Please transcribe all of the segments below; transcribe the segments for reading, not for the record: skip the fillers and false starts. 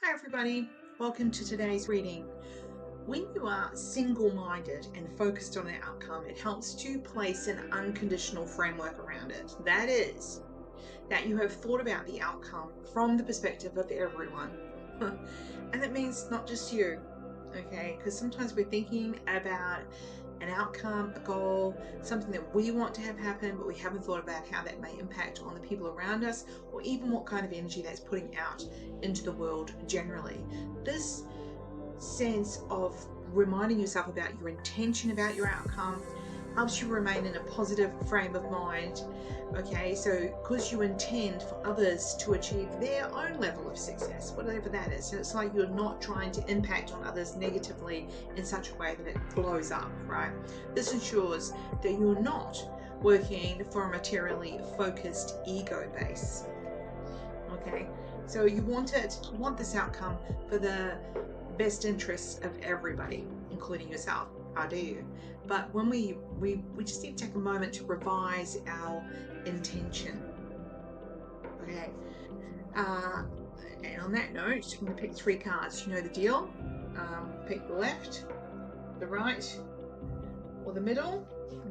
Hi everybody, welcome to today's reading. When you are single-minded and focused on an outcome, it helps to place an unconditional framework around it. That is, that you have thought about the outcome from the perspective of everyone. And that means not just you, okay? Because sometimes we're thinking about an outcome, a goal, something that we want to have happen, but we haven't thought about how that may impact on the people around us, or even what kind of energy that's putting out into the world generally. This sense of reminding yourself about your intention about your outcome helps you remain in a positive frame of mind. Okay, so because you intend for others to achieve their own level of success, whatever that is. So it's like you're not trying to impact on others negatively in such a way that it blows up, right? This ensures that you're not working for a materially focused ego base. Okay, so you want this outcome for the best interests of everybody, including yourself. How do you? But when we just need to take a moment to revise our intention. Okay. And on that note, I'm going to pick 3 cards. You know the deal. Pick the left, the right, or the middle.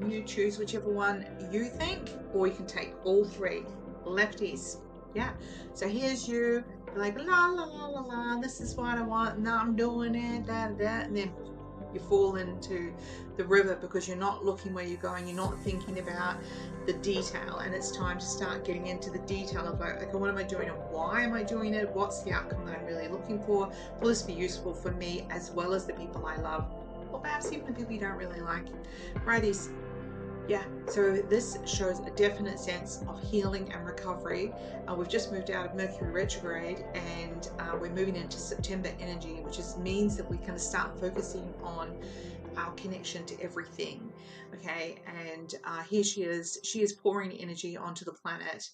You choose whichever one you think, or you can take all 3. Lefties. Yeah. So here's you, like la la la la la. This is what I want. Now I'm doing it. Da da da. And then you fall into the river because you're not looking where you're going. You're not thinking about the detail. And it's time to start getting into the detail of like, okay, what am I doing and why am I doing it? What's the outcome that I'm really looking for? Will this be useful for me as well as the people I love? Or perhaps even the people you don't really like. Righties. Yeah, so this shows a definite sense of healing and recovery. We've just moved out of Mercury retrograde and we're moving into September energy, which means that we can start focusing on our connection to everything. Okay, and here she is pouring energy onto the planet.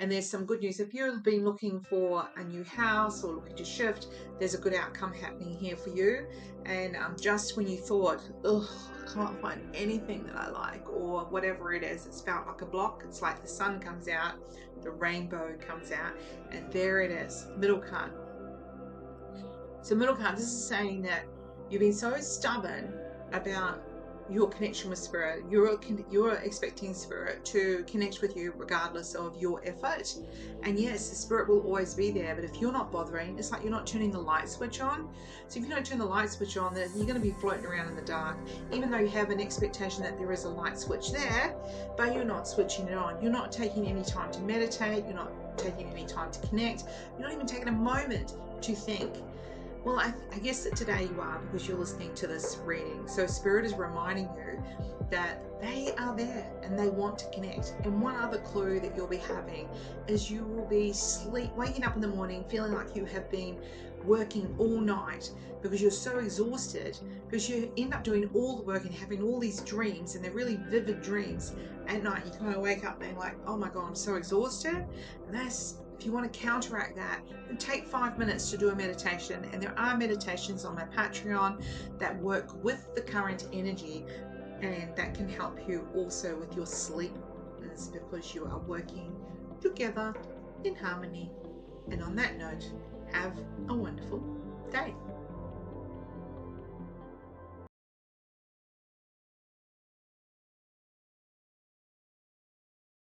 And there's some good news. If you've been looking for a new house or looking to shift, there's a good outcome happening here for you. And just when you thought, ugh, I can't find anything that I like, or whatever it is, it's felt like a block. It's like the sun comes out, the rainbow comes out, and there it is, middle card. So middle card, this is saying that you've been so stubborn about your connection with spirit. You're expecting spirit to connect with you regardless of your effort. And yes, the spirit will always be there, but if you're not bothering, it's like you're not turning the light switch on. So if you don't turn the light switch on, then you're going to be floating around in the dark, even though you have an expectation that there is a light switch there, but you're not switching it on. You're not taking any time to meditate. You're not taking any time to connect. You're not even taking a moment to think. Well, I guess that today you are, because you're listening to this reading. So Spirit is reminding you that they are there and they want to connect. And one other clue that you'll be having is you will be waking up in the morning feeling like you have been working all night because you're so exhausted, because you end up doing all the work and having all these dreams, and they're really vivid dreams. At night you kind of wake up and like, oh my God, I'm so exhausted. And if you want to counteract that, then take 5 minutes to do a meditation. And there are meditations on my Patreon that work with the current energy, and that can help you also with your sleep, because you are working together in harmony. And on that note, have a wonderful day.